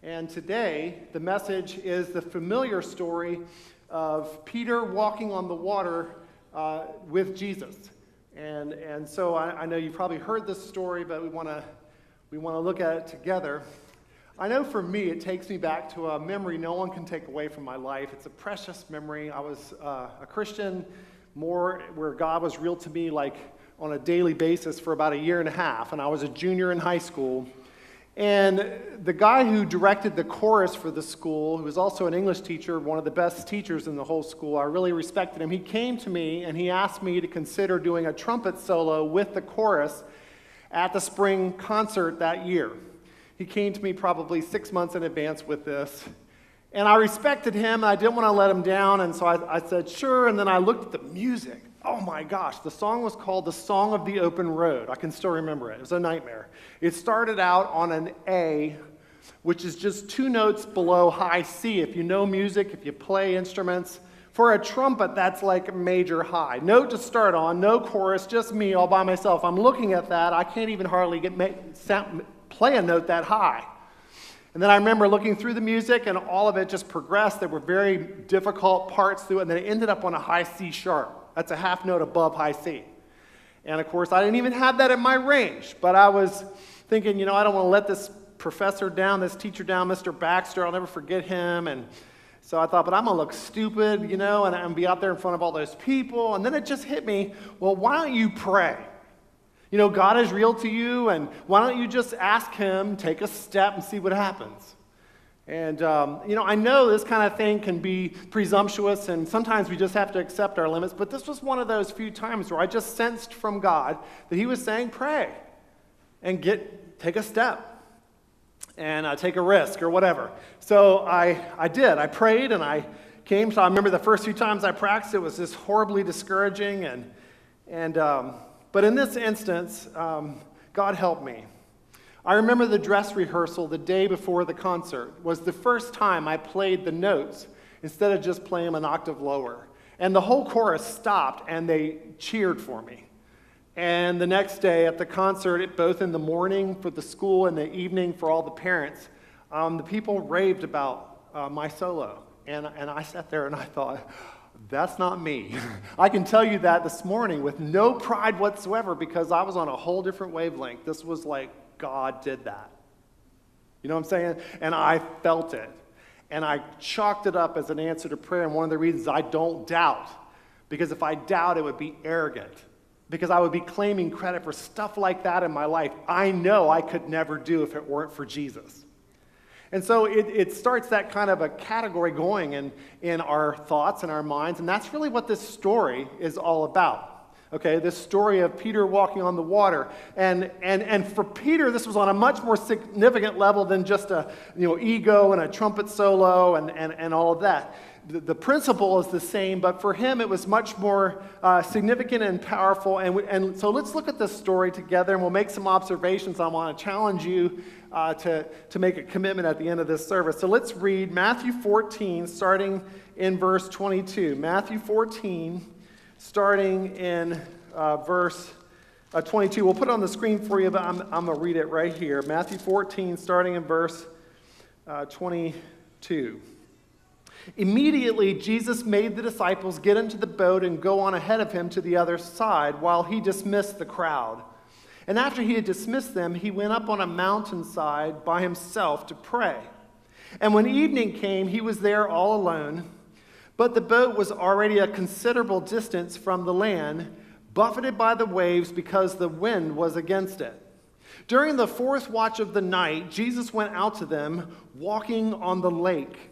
And today, the message is the familiar story of Peter walking on the water with Jesus. And so I know you've probably heard this story, but we want to look at it together. I know for me, it takes me back to a memory no one can take away from my life. It's a precious memory. I was a Christian more where God was real to me like on a daily basis for about a year and a half, and I was a junior in high school. And the guy who directed the chorus for the school, who was also an English teacher, one of the best teachers in the whole school, I really respected him. He came to me and he asked me to consider doing a trumpet solo with the chorus at the spring concert that year. He came to me probably 6 months in advance with this. And I respected him, and I didn't want to let him down, and so I said, sure, and then I looked at the music. Oh my gosh, the song was called The Song of the Open Road. I can still remember it. It was a nightmare. It started out on an A, which is just 2 notes below high C. If you know music, if you play instruments, for a trumpet, that's like major high. Note to start on, no chorus, just me all by myself. I'm looking at that. I can't even hardly play a note that high. And then I remember looking through the music, and all of it just progressed. There were very difficult parts through it, and then it ended up on a high C sharp. That's a half note above high C. And of course, I didn't even have that in my range, but I was thinking, I don't want to let this professor down, this teacher down, Mr. Baxter. I'll never forget him. And so I thought, but I'm going to look stupid, and I'm going to be out there in front of all those people. And then it just hit me, well, why don't you pray? God is real to you, and why don't you just ask him, take a step, and see what happens? And, I know this kind of thing can be presumptuous, and sometimes we just have to accept our limits, but this was one of those few times where I just sensed from God that he was saying, pray, and take a step, and take a risk, or whatever. So I did. I prayed, and I came. So I remember the first few times I practiced, it was just horribly discouraging, but in this instance, God helped me. I remember the dress rehearsal the day before the concert was the first time I played the notes instead of just playing them an octave lower. And the whole chorus stopped and they cheered for me. And the next day at the concert, both in the morning for the school and the evening for all the parents, the people raved about my solo. And I sat there and I thought, that's not me. I can tell you that this morning with no pride whatsoever because I was on a whole different wavelength. This was like, God did that. You know what I'm saying? And I felt it. And I chalked it up as an answer to prayer. And one of the reasons I don't doubt, because if I doubt, it would be arrogant. Because I would be claiming credit for stuff like that in my life I know I could never do if it weren't for Jesus. And so it starts that kind of a category going in our thoughts and our minds. And that's really what this story is all about. Okay, this story of Peter walking on the water. And for Peter, this was on a much more significant level than just a ego and a trumpet solo and all of that. The principle is the same, but for him it was much more significant and powerful. And so let's look at this story together, and we'll make some observations. I want to challenge you to make a commitment at the end of this service. So let's read Matthew 14, starting in verse 22. Matthew 14, starting in verse 22. We'll put it on the screen for you, but I'm going to read it right here. Matthew 14, starting in verse 22. Immediately, Jesus made the disciples get into the boat and go on ahead of him to the other side while he dismissed the crowd. And after he had dismissed them, he went up on a mountainside by himself to pray. And when evening came, he was there all alone. But the boat was already a considerable distance from the land, buffeted by the waves because the wind was against it. During the 4th watch of the night, Jesus went out to them, walking on the lake.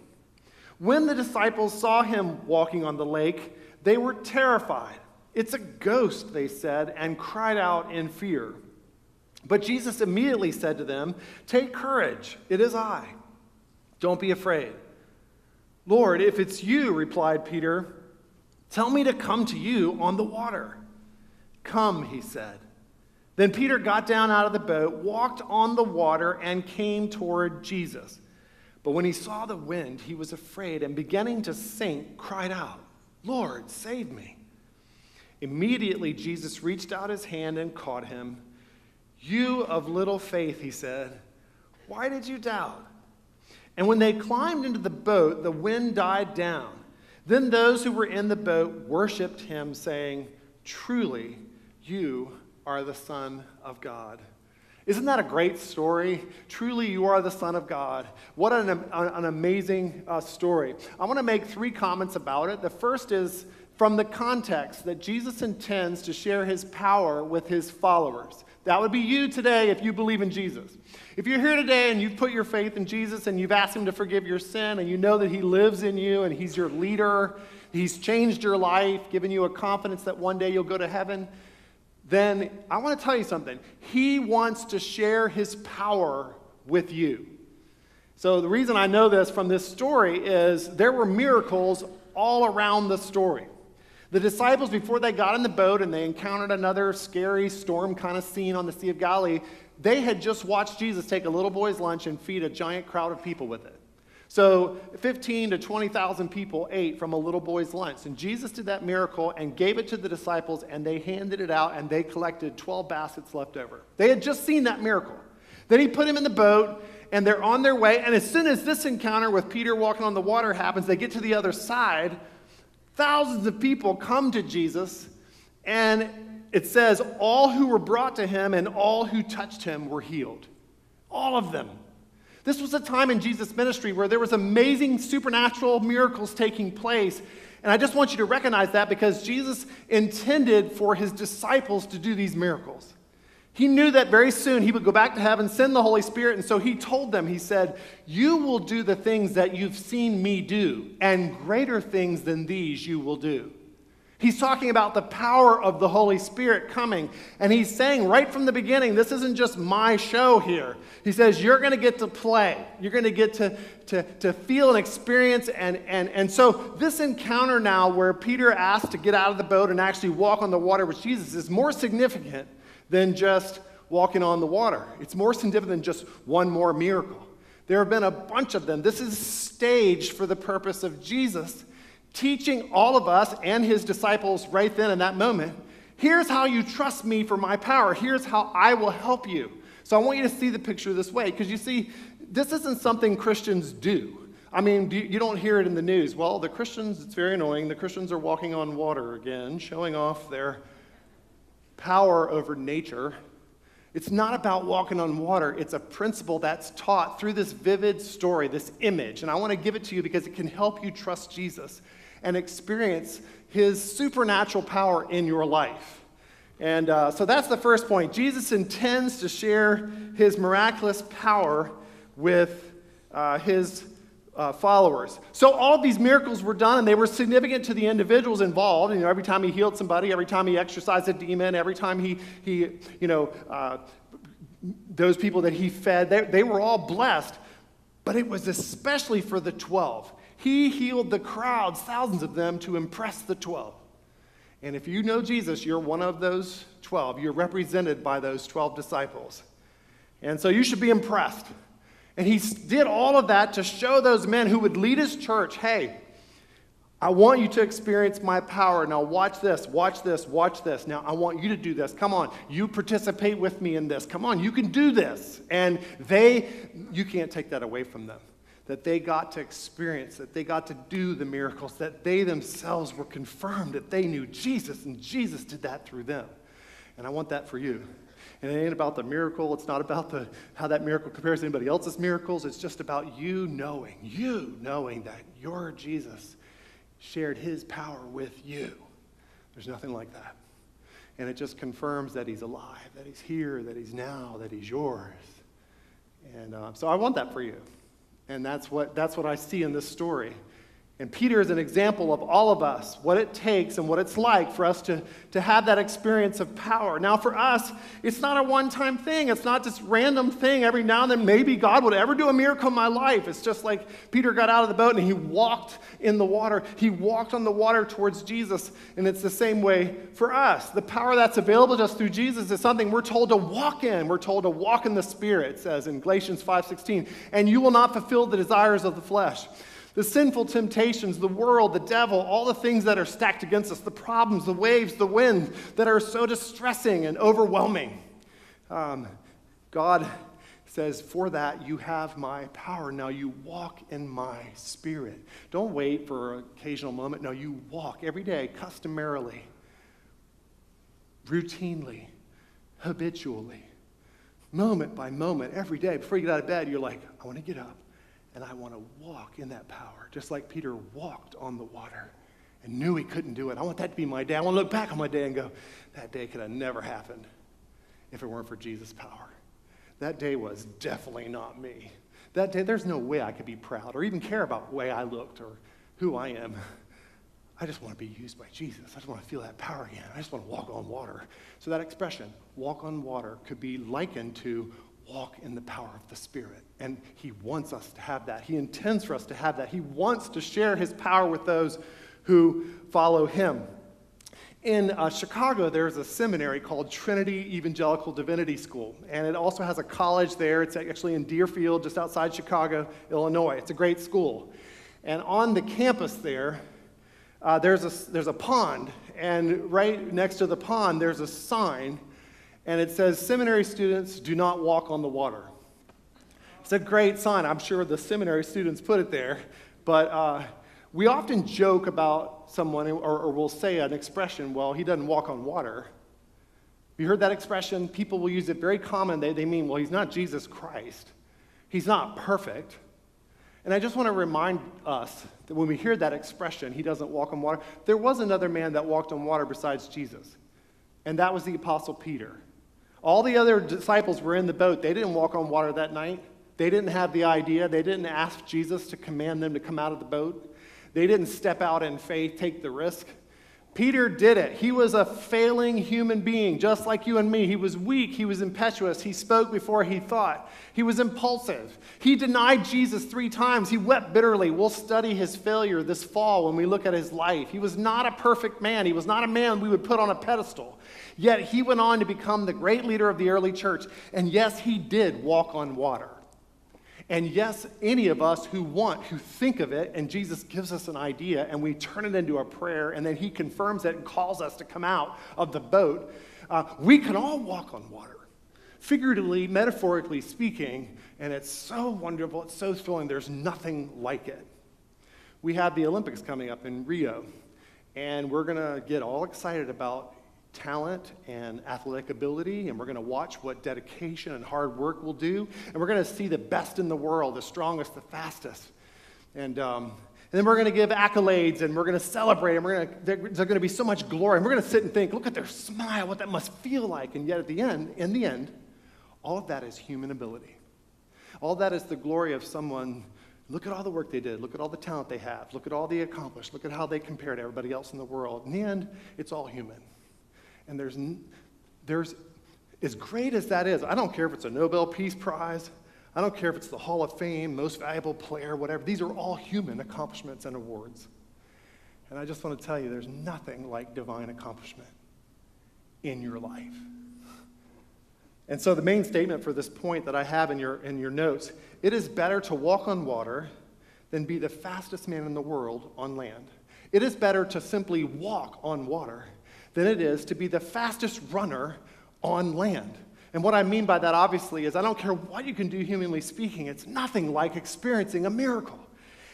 When the disciples saw him walking on the lake, they were terrified. "It's a ghost," they said, and cried out in fear. But Jesus immediately said to them, "Take courage, it is I. Don't be afraid." "Lord, if it's you," replied Peter, "tell me to come to you on the water." "Come," he said. Then Peter got down out of the boat, walked on the water, and came toward Jesus. But when he saw the wind, he was afraid, and beginning to sink, cried out, "Lord, save me." Immediately Jesus reached out his hand and caught him. "You of little faith," he said, "why did you doubt?" And when they climbed into the boat, the wind died down. Then those who were in the boat worshipped him, saying, "Truly, you are the Son of God." Isn't that a great story? Truly, you are the Son of God. What an amazing story. I want to make 3 comments about it. The first is from the context that Jesus intends to share his power with his followers. That would be you today if you believe in Jesus. If you're here today and you've put your faith in Jesus and you've asked him to forgive your sin and you know that he lives in you and he's your leader, he's changed your life, given you a confidence that one day you'll go to heaven, then I want to tell you something. He wants to share his power with you. So the reason I know this from this story is there were miracles all around the story. The disciples, before they got in the boat and they encountered another scary storm kind of scene on the Sea of Galilee, they had just watched Jesus take a little boy's lunch and feed a giant crowd of people with it. So 15 to 20,000 people ate from a little boy's lunch. And Jesus did that miracle and gave it to the disciples, and they handed it out, and they collected 12 baskets left over. They had just seen that miracle. Then he put him in the boat, and they're on their way. And as soon as this encounter with Peter walking on the water happens, they get to the other side. Thousands of people come to Jesus, and it says all who were brought to him and all who touched him were healed. All of them. This was a time in Jesus' ministry where there was amazing supernatural miracles taking place. And I just want you to recognize that because Jesus intended for his disciples to do these miracles. He knew that very soon he would go back to heaven, send the Holy Spirit, and so he told them, he said, "You will do the things that you've seen me do, and greater things than these you will do." He's talking about the power of the Holy Spirit coming. And he's saying right from the beginning, this isn't just my show here. He says, you're going to get to play. You're going to get to feel and experience. And so this encounter now where Peter asked to get out of the boat and actually walk on the water with Jesus is more significant than just walking on the water. It's more significant than just one more miracle. There have been a bunch of them. This is staged for the purpose of Jesus teaching all of us and his disciples right then in that moment, here's how you trust me for my power. Here's how I will help you. So I want you to see the picture this way, because you see, this isn't something Christians do. I mean, you don't hear it in the news. Well, the Christians, it's very annoying, the Christians are walking on water again, showing off their power over nature. It's not about walking on water. It's a principle that's taught through this vivid story, this image. And I want to give it to you because it can help you trust Jesus and experience his supernatural power in your life. And so that's the first point. Jesus intends to share his miraculous power with his followers. So all of these miracles were done, and they were significant to the individuals involved. You know, every time he healed somebody, every time he exorcised a demon, every time he those people that he fed, they were all blessed. But it was especially for the 12. He healed the crowds, thousands of them, to impress the 12. And if you know Jesus, you're one of those 12. You're represented by those 12 disciples. And so you should be impressed. And he did all of that to show those men who would lead his church, hey, I want you to experience my power. Now watch this, watch this, watch this. Now I want you to do this. Come on, you participate with me in this. Come on, you can do this. And you can't take that away from them. That they got to experience, that they got to do the miracles, that they themselves were confirmed that they knew Jesus, and Jesus did that through them. And I want that for you. And it ain't about the miracle. It's not about how that miracle compares to anybody else's miracles. It's just about you knowing that your Jesus shared his power with you. There's nothing like that. And it just confirms that he's alive, that he's here, that he's now, that he's yours. And so I want that for you. And that's what I see in this story. And Peter is an example of all of us, what it takes and what it's like for us to have that experience of power. Now for us, it's not a one-time thing. It's not this random thing every now and then. Maybe God would ever do a miracle in my life. It's just like Peter got out of the boat and he walked in the water. He walked on the water towards Jesus. And it's the same way for us. The power that's available to us through Jesus is something we're told to walk in. We're told to walk in the Spirit, it says in Galatians 5:16. And you will not fulfill the desires of the flesh. The sinful temptations, the world, the devil, all the things that are stacked against us, the problems, the waves, the wind that are so distressing and overwhelming. God says, for that you have my power. Now you walk in my spirit. Don't wait for an occasional moment. No, you walk every day, customarily, routinely, habitually, moment by moment, every day. Before you get out of bed, you're like, I want to get up and I want to walk in that power, just like Peter walked on the water and knew he couldn't do it. I want that to be my day. I want to look back on my day and go, that day could have never happened if it weren't for Jesus' power. That day was definitely not me. That day, there's no way I could be proud or even care about the way I looked or who I am. I just want to be used by Jesus. I just want to feel that power again. I just want to walk on water. So that expression, walk on water, could be likened to walk in the power of the Spirit. And he wants us to have that. He intends for us to have that. He wants to share his power with those who follow him. In Chicago, there's a seminary called Trinity Evangelical Divinity School, and it also has a college there. It's actually in Deerfield, just outside Chicago, Illinois. It's a great school. And on the campus there, there's a pond, and right next to the pond, there's a sign, and it says, seminary students do not walk on the water. It's a great sign. I'm sure the seminary students put it there, but we often joke about someone, or we'll say an expression, well, he doesn't walk on water. You heard that expression? People will use it very common. They mean, well, he's not Jesus Christ. He's not perfect. And I just want to remind us that when we hear that expression, he doesn't walk on water, there was another man that walked on water besides Jesus, and that was the Apostle Peter. All the other disciples were in the boat. They didn't walk on water that night. They didn't have the idea. They didn't ask Jesus to command them to come out of the boat. They didn't step out in faith, take the risk. Peter did it. He was a failing human being, just like you and me. He was weak. He was impetuous. He spoke before he thought. He was impulsive. He denied Jesus 3 times. He wept bitterly. We'll study his failure this fall when we look at his life. He was not a perfect man. He was not a man we would put on a pedestal. Yet he went on to become the great leader of the early church. And yes, he did walk on water. And yes, any of us who think of it, and Jesus gives us an idea, and we turn it into a prayer, and then he confirms it and calls us to come out of the boat, we can all walk on water, figuratively, metaphorically speaking, and it's so wonderful, it's so thrilling, there's nothing like it. We have the Olympics coming up in Rio, and we're going to get all excited about talent and athletic ability, and we're going to watch what dedication and hard work will do, and we're going to see the best in the world, the strongest, the fastest, and then we're going to give accolades, and we're going to celebrate, and there's going to be so much glory, and we're going to sit and think, look at their smile, what that must feel like, and yet in the end, all of that is human ability. All that is the glory of someone. Look at all the work they did. Look at all the talent they have. Look at all they accomplished. Look at how they compare to everybody else in the world. In the end, it's all human. And there's, as great as that is, I don't care if it's a Nobel Peace Prize, I don't care if it's the Hall of Fame, most valuable player, whatever. These are all human accomplishments and awards. And I just want to tell you, there's nothing like divine accomplishment in your life. And so the main statement for this point that I have in your notes, it is better to walk on water than be the fastest man in the world on land. It is better to simply walk on water than it is to be the fastest runner on land. And what I mean by that, obviously, is I don't care what you can do humanly speaking, it's nothing like experiencing a miracle.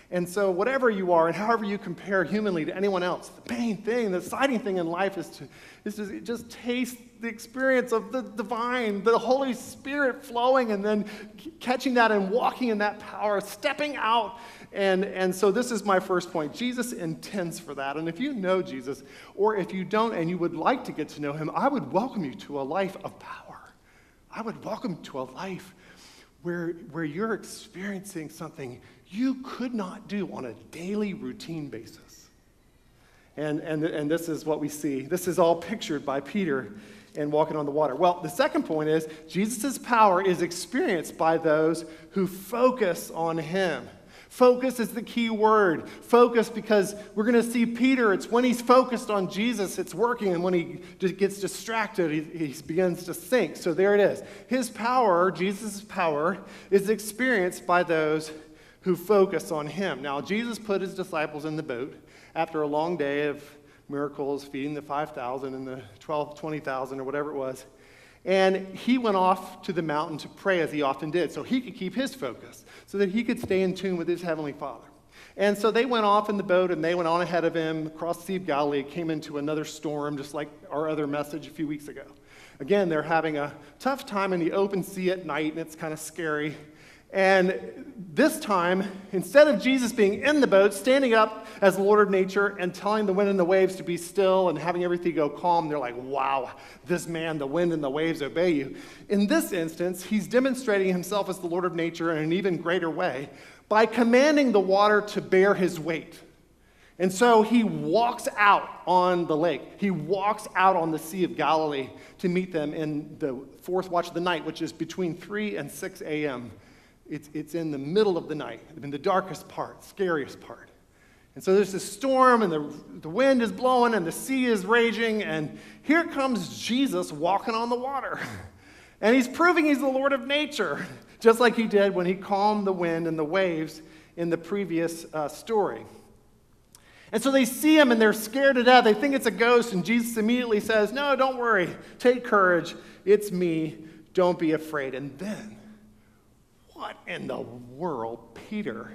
And so whatever you are and however you compare humanly to anyone else, the main thing, the exciting thing in life is to just taste the experience of the divine, the Holy Spirit flowing, and then catching that and walking in that power, stepping out. And so this is my first point. Jesus intends for that. And if you know Jesus, or if you don't and you would like to get to know him, I would welcome you to a life of power. I would welcome you to a life where you're experiencing something you could not do on a daily routine basis. And this is what we see. This is all pictured by Peter and walking on the water. Well, the second point is Jesus' power is experienced by those who focus on him. Focus is the key word. Focus, because we're going to see Peter, it's when he's focused on Jesus, it's working, and when he just gets distracted, he begins to sink. So there it is. His power, Jesus' power, is experienced by those who focus on him. Now, Jesus put his disciples in the boat after a long day of miracles, feeding the 5,000 and the 20,000 or whatever it was. And he went off to the mountain to pray, as he often did, so he could keep his focus, so that he could stay in tune with his heavenly Father. And so they went off in the boat, and they went on ahead of him across the Sea of Galilee, came into another storm, just like our other message a few weeks ago. Again, they're having a tough time in the open sea at night, and it's kind of scary. And this time, instead of Jesus being in the boat, standing up as the Lord of nature and telling the wind and the waves to be still and having everything go calm, they're like, wow, this man, the wind and the waves obey you. In this instance, he's demonstrating himself as the Lord of nature in an even greater way by commanding the water to bear his weight. And so he walks out on the lake. He walks out on the Sea of Galilee to meet them in the fourth watch of the night, which is between 3 and 6 a.m., It's in the middle of the night, in the darkest part, scariest part. And so there's this storm, and the wind is blowing, and the sea is raging, and here comes Jesus walking on the water. And he's proving he's the Lord of nature, just like he did when he calmed the wind and the waves in the previous story. And so they see him, and they're scared to death. They think it's a ghost, and Jesus immediately says, no, don't worry. Take courage. It's me. Don't be afraid. And then, what in the world, Peter?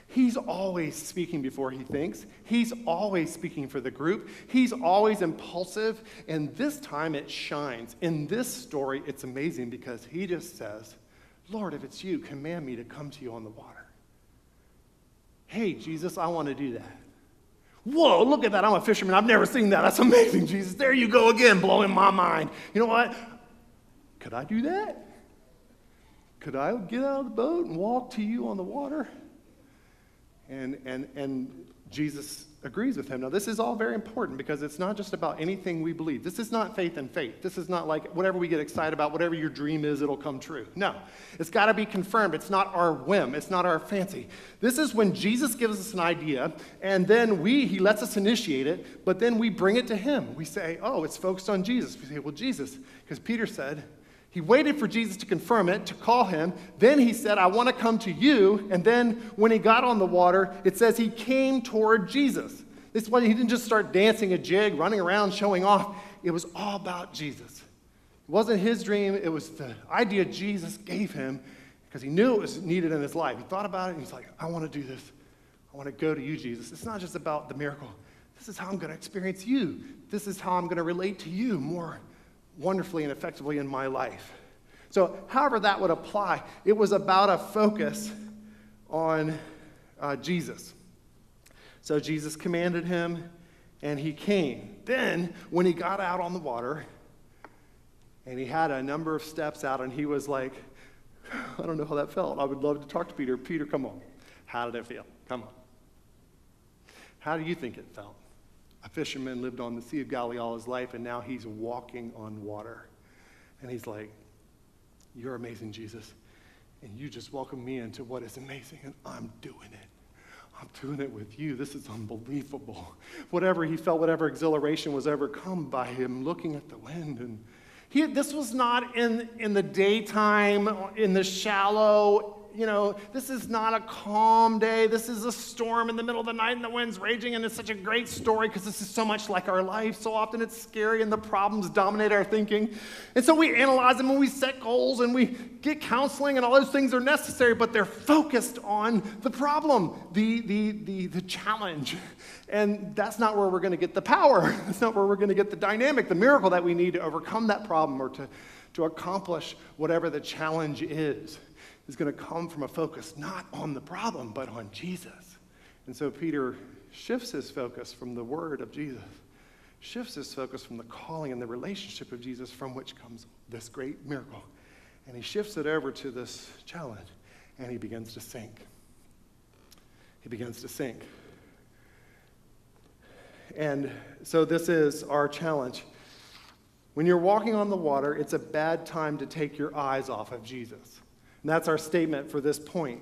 He's always speaking before he thinks. He's always speaking for the group. He's always impulsive, and this time it shines. In this story, it's amazing because he just says, Lord, if it's you, command me to come to you on the water. Hey, Jesus, I want to do that. Whoa, look at that. I'm a fisherman. I've never seen that. That's amazing, Jesus. There you go again, blowing my mind. You know what? Could I do that? Could I get out of the boat and walk to you on the water? And Jesus agrees with him. Now, this is all very important because it's not just about anything we believe. This is not faith and faith. This is not like whatever we get excited about, whatever your dream is, it'll come true. No, it's got to be confirmed. It's not our whim. It's not our fancy. This is when Jesus gives us an idea, and then he lets us initiate it, but then we bring it to him. We say, oh, it's focused on Jesus. We say, well, Jesus, because Peter said, he waited for Jesus to confirm it, to call him. Then he said, I want to come to you. And then when he got on the water, it says he came toward Jesus. This is why he didn't just start dancing a jig, running around, showing off. It was all about Jesus. It wasn't his dream. It was the idea Jesus gave him because he knew it was needed in his life. He thought about it, and he's like, I want to do this. I want to go to you, Jesus. It's not just about the miracle. This is how I'm going to experience you. This is how I'm going to relate to you more wonderfully and effectively in my life. So however that would apply, it was about a focus on Jesus. So Jesus commanded him, and he came. Then, when he got out on the water, and he had a number of steps out, and he was like, I don't know how that felt. I would love to talk to Peter. Peter, come on. How did it feel? Come on. How do you think it felt? A fisherman lived on the Sea of Galilee all his life, and now he's walking on water. And he's like, you're amazing, Jesus. And you just welcomed me into what is amazing, and I'm doing it. I'm doing it with you. This is unbelievable. Whatever he felt, whatever exhilaration was overcome by him looking at the wind. And this was not in the daytime, in the shallow. This is not a calm day. This is a storm in the middle of the night and the wind's raging, and it's such a great story because this is so much like our life. So often it's scary and the problems dominate our thinking. And so we analyze them and we set goals and we get counseling, and all those things are necessary, but they're focused on the problem, the challenge. And that's not where we're going to get the power. That's not where we're going to get the dynamic, the miracle that we need to overcome that problem or to accomplish whatever the challenge is going to come from a focus not on the problem, but on Jesus. And so Peter shifts his focus from the word of Jesus, shifts his focus from the calling and the relationship of Jesus, from which comes this great miracle. And he shifts it over to this challenge, and he begins to sink. He begins to sink. And so this is our challenge. When you're walking on the water, it's a bad time to take your eyes off of Jesus. And that's our statement for this point.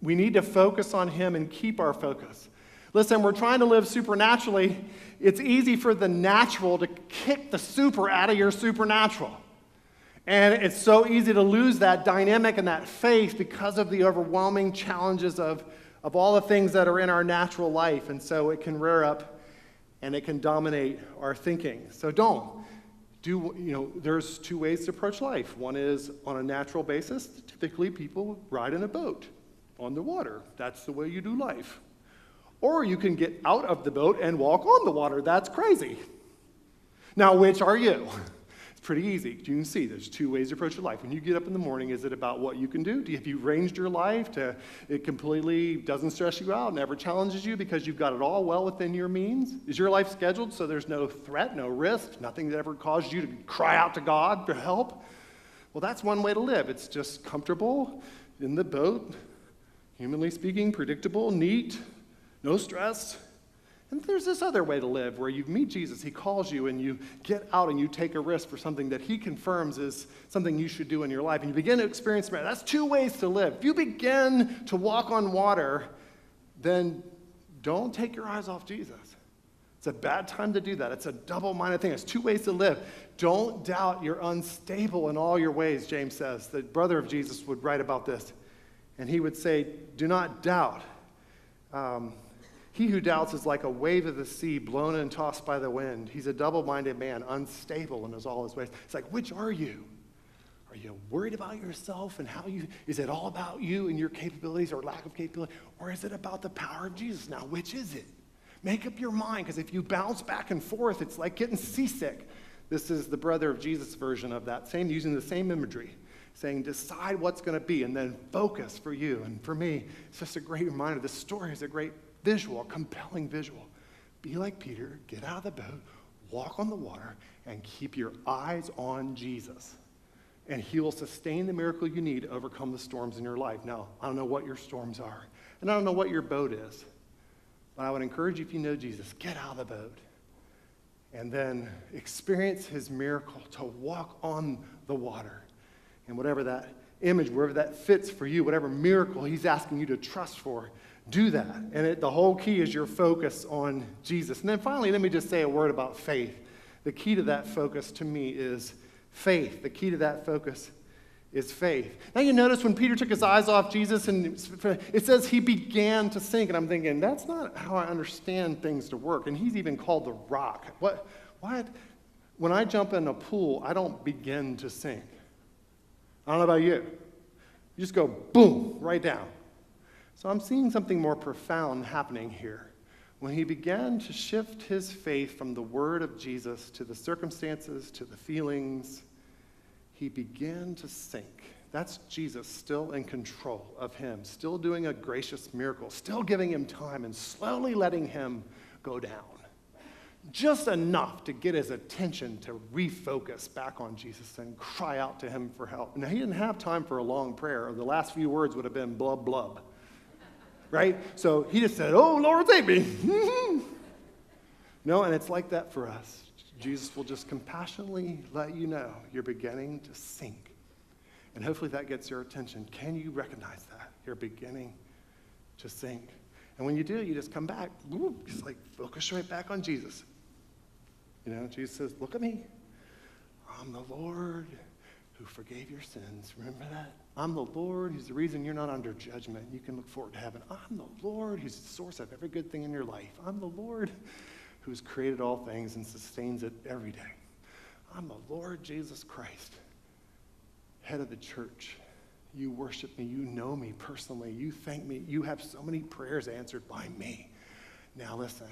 We need to focus on him and keep our focus. Listen, we're trying to live supernaturally. It's easy for the natural to kick the super out of your supernatural. And it's so easy to lose that dynamic and that faith because of the overwhelming challenges of all the things that are in our natural life. And so it can rear up and it can dominate our thinking. So don't there's two ways to approach life. One is on a natural basis. Typically, people ride in a boat on the water. That's the way you do life. Or you can get out of the boat and walk on the water. That's crazy. Now, which are you? It's pretty easy. You can see there's two ways to approach your life. When you get up in the morning, is it about what you can do? Have you arranged your life to it completely doesn't stress you out, never challenges you because you've got it all well within your means? Is your life scheduled so there's no threat, no risk, nothing that ever caused you to cry out to God for help? Well, that's one way to live. It's just comfortable in the boat, humanly speaking, predictable, neat, no stress. And there's this other way to live where you meet Jesus, he calls you, and you get out and you take a risk for something that he confirms is something you should do in your life. And you begin to experience merit. That's two ways to live. If you begin to walk on water, then don't take your eyes off Jesus. It's a bad time to do that. It's a double-minded thing. It's two ways to live. Don't doubt you're unstable in all your ways, James says. The brother of Jesus would write about this. And he would say, do not doubt. He who doubts is like a wave of the sea blown and tossed by the wind. He's a double-minded man, unstable in all his ways. It's like, which are you? Are you worried about yourself and is it all about you and your capabilities or lack of capability? Or is it about the power of Jesus? Now, which is it? Make up your mind, because if you bounce back and forth, it's like getting seasick. This is the brother of Jesus version of that, using the same imagery, saying decide what's going to be and then focus for you. And for me, it's just a great reminder. This story is a great visual, compelling visual. Be like Peter, get out of the boat, walk on the water, and keep your eyes on Jesus. And he will sustain the miracle you need to overcome the storms in your life. Now, I don't know what your storms are, and I don't know what your boat is, but I would encourage you, if you know Jesus, get out of the boat and then experience his miracle to walk on the water. And whatever that image, wherever that fits for you, whatever miracle he's asking you to trust for, do that. And the whole key is your focus on Jesus. And then finally, let me just say a word about faith. The key to that focus to me is faith. The key to that focus is faith. Now you notice when Peter took his eyes off Jesus, and it says he began to sink. And I'm thinking, that's not how I understand things to work. And he's even called the rock. What? When I jump in a pool, I don't begin to sink. I don't know about you. You just go boom, right down. So I'm seeing something more profound happening here. When he began to shift his faith from the word of Jesus to the circumstances, to the feelings, he began to sink. That's Jesus still in control of him, still doing a gracious miracle, still giving him time and slowly letting him go down. Just enough to get his attention to refocus back on Jesus and cry out to him for help. Now, he didn't have time for a long prayer. The last few words would have been blub, blub. Right? So he just said, oh, Lord, save me. No, and it's like that for us. Jesus will just compassionately let you know you're beginning to sink. And hopefully that gets your attention. Can you recognize that? You're beginning to sink. And when you do, you just come back. Just like focus right back on Jesus. Jesus says, look at me. I'm the Lord who forgave your sins. Remember that? I'm the Lord who's the reason you're not under judgment. You can look forward to heaven. I'm the Lord who's the source of every good thing in your life. I'm the Lord who's created all things and sustains it every day. I'm the Lord Jesus Christ, head of the church. You worship me. You know me personally. You thank me. You have so many prayers answered by me. Now listen,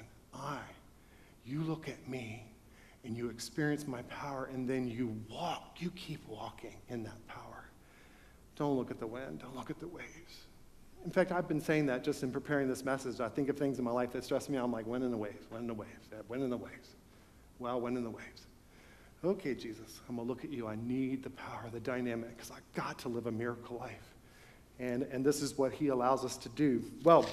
you look at me and you experience my power, and then you walk. You keep walking in that power. Don't look at the wind. Don't look at the waves. In fact, I've been saying that just in preparing this message. I think of things in my life that stress me out. I'm like, wind in the waves, wind in the waves, wind in the waves. Well, wind in the waves. Okay, Jesus, I'm going to look at you. I need the power, the dynamic, because I've got to live a miracle life. And this is what he allows us to do. Well,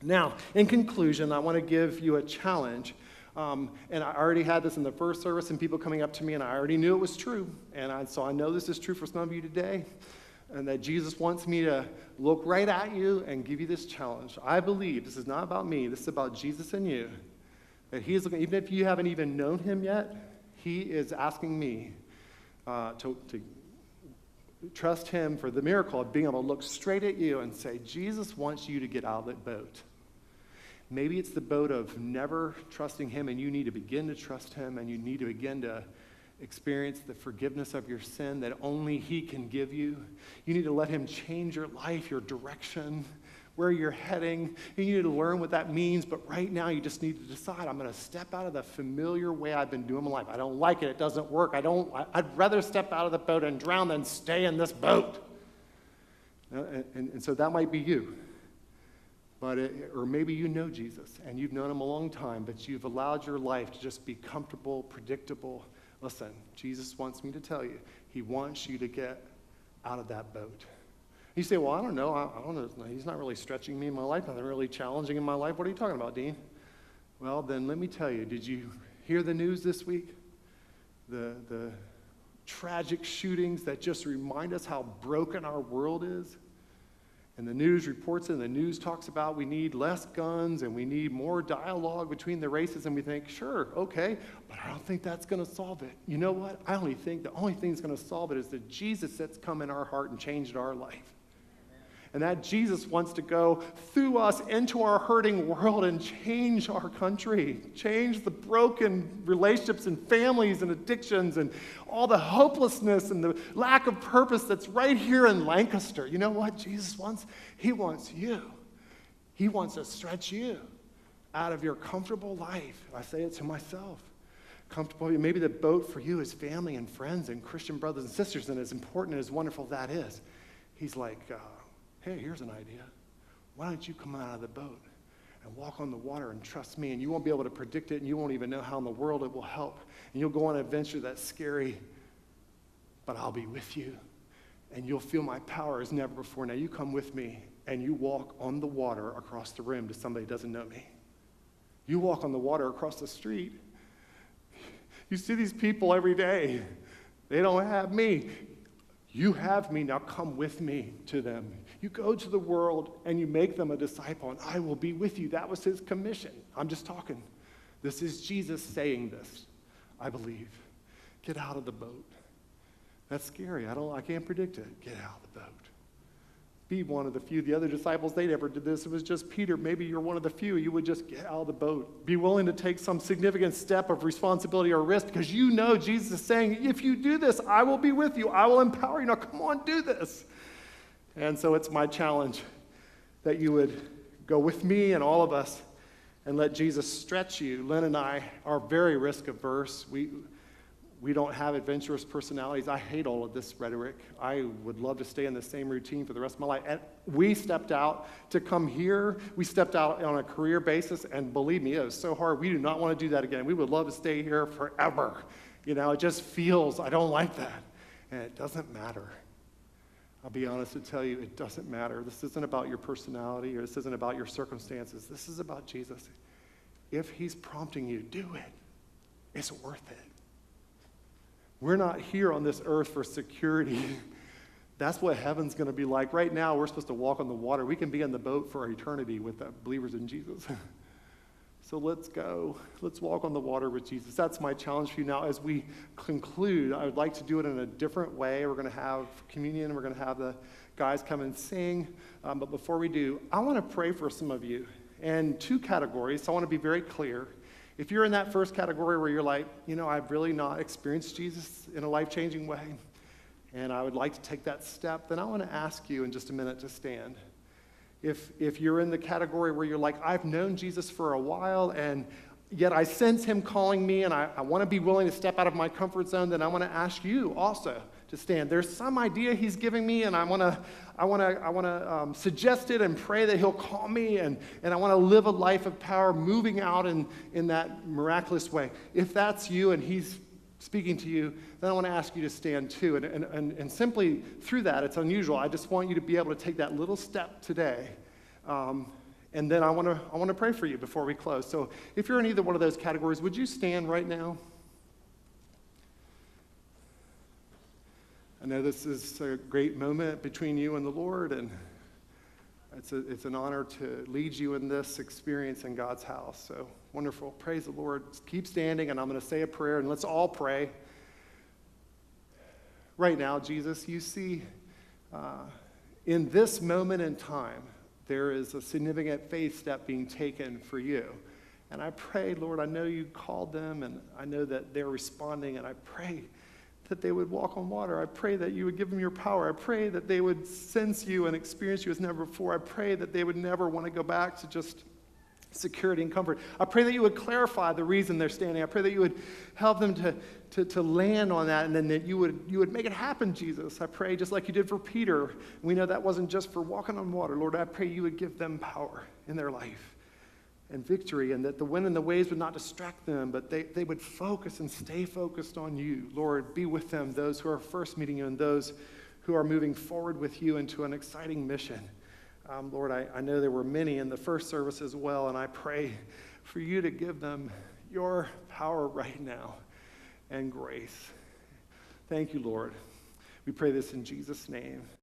now, in conclusion, I want to give you a challenge. And I already had this in the first service, and people coming up to me, and I already knew it was true. So I know this is true for some of you today, and that Jesus wants me to look right at you and give you this challenge. I believe this is not about me. This is about Jesus and you. That he is looking, even if you haven't even known him yet, he is asking me to trust him for the miracle of being able to look straight at you and say, Jesus wants you to get out of that boat. Maybe it's the boat of never trusting him, and you need to begin to trust him, and you need to begin to experience the forgiveness of your sin that only he can give you. You need to let him change your life, your direction, where you're heading. You need to learn what that means, but right now you just need to decide, I'm going to step out of the familiar way I've been doing my life. I don't like it. It doesn't work. I'd rather step out of the boat and drown than stay in this boat. And so that might be you. Or maybe you know Jesus, and you've known him a long time, but you've allowed your life to just be comfortable, predictable. Listen, Jesus wants me to tell you, he wants you to get out of that boat. You say, well, I don't know. I don't know. He's not really stretching me in my life. Nothing really challenging in my life. What are you talking about, Dean? Well, then let me tell you, did you hear the news this week? The tragic shootings that just remind us how broken our world is? And the news reports and the news talks about we need less guns and we need more dialogue between the races, and we think, sure, okay, but I don't think that's going to solve it. You know what? I only think the only thing that's going to solve it is the Jesus that's come in our heart and changed our life. And that Jesus wants to go through us into our hurting world and change our country, change the broken relationships and families and addictions and all the hopelessness and the lack of purpose that's right here in Lancaster. You know what Jesus wants? He wants you. He wants to stretch you out of your comfortable life. I say it to myself. Comfortable, maybe the boat for you is family and friends and Christian brothers and sisters, and as important and as wonderful that is, he's like, hey, here's an idea. Why don't you come out of the boat and walk on the water and trust me, and you won't be able to predict it, and you won't even know how in the world it will help, and you'll go on an adventure that's scary, but I'll be with you, and you'll feel my power as never before. Now you come with me, and you walk on the water across the room to somebody who doesn't know me. You walk on the water across the street. You see these people every day. They don't have me. You have me, now come with me to them. You go to the world and you make them a disciple, and I will be with you. That was his commission. I'm just talking. This is Jesus saying this, I believe. Get out of the boat. That's scary. I can't predict it. Get out of the boat. Be one of the few. The other disciples, they never did this. It was just Peter. Maybe you're one of the few. You would just get out of the boat. Be willing to take some significant step of responsibility or risk, because you know Jesus is saying, if you do this, I will be with you. I will empower you. Now come on, do this. And so it's my challenge that you would go with me and all of us and let Jesus stretch you. Lynn and I are very risk averse. We don't have adventurous personalities. I hate all of this rhetoric. I would love to stay in the same routine for the rest of my life. And we stepped out to come here. We stepped out on a career basis, and believe me, it was so hard. We do not want to do that again. We would love to stay here forever. You know, it just feels, I don't like that. And it doesn't matter. I'll be honest and tell you, it doesn't matter. This isn't about your personality, or this isn't about your circumstances. This is about Jesus. If he's prompting you, do it. It's worth it. We're not here on this earth for security. That's what heaven's going to be like. Right now, we're supposed to walk on the water. We can be in the boat for eternity with the believers in Jesus. So let's go. Let's walk on the water with Jesus. That's my challenge for you. Now, as we conclude, I would like to do it in a different way. We're going to have communion. We're going to have the guys come and sing. But before we do, I want to pray for some of you. And two categories, so I want to be very clear. If you're in that first category where you're like, you know, I've really not experienced Jesus in a life-changing way, and I would like to take that step, then I want to ask you in just a minute to stand. If you're in the category where you're like, I've known Jesus for a while, and yet I sense him calling me, and I want to be willing to step out of my comfort zone, then I want to ask you also to stand. There's some idea he's giving me, and I want to suggest it and pray that he'll call me, and I want to live a life of power, moving out in that miraculous way. If that's you and he's speaking to you, then I want to ask you to stand too. And simply through that, it's unusual. I just want you to be able to take that little step today. And then I want to pray for you before we close. So if you're in either one of those categories, would you stand right now? I know this is a great moment between you and the Lord, and it's an honor to lead you in this experience in God's house. So wonderful. Praise the Lord. Keep standing, and I'm going to say a prayer, and let's all pray. Right now, Jesus, you see, in this moment in time, there is a significant faith step being taken for you. And I pray, Lord, I know you called them, and I know that they're responding, and I pray that they would walk on water. I pray that you would give them your power. I pray that they would sense you and experience you as never before. I pray that they would never want to go back to just security and comfort. I pray that you would clarify the reason they're standing. I pray that you would help them to land on that, and then that you would make it happen, Jesus. I pray just like you did for Peter. We know that wasn't just for walking on water. Lord, I pray you would give them power in their life and victory, and that the wind and the waves would not distract them, but they would focus and stay focused on you. Lord, be with them, those who are first meeting you and those who are moving forward with you into an exciting mission. Lord, I know there were many in the first service as well, and I pray for you to give them your power right now and grace. Thank you, Lord. We pray this in Jesus' name.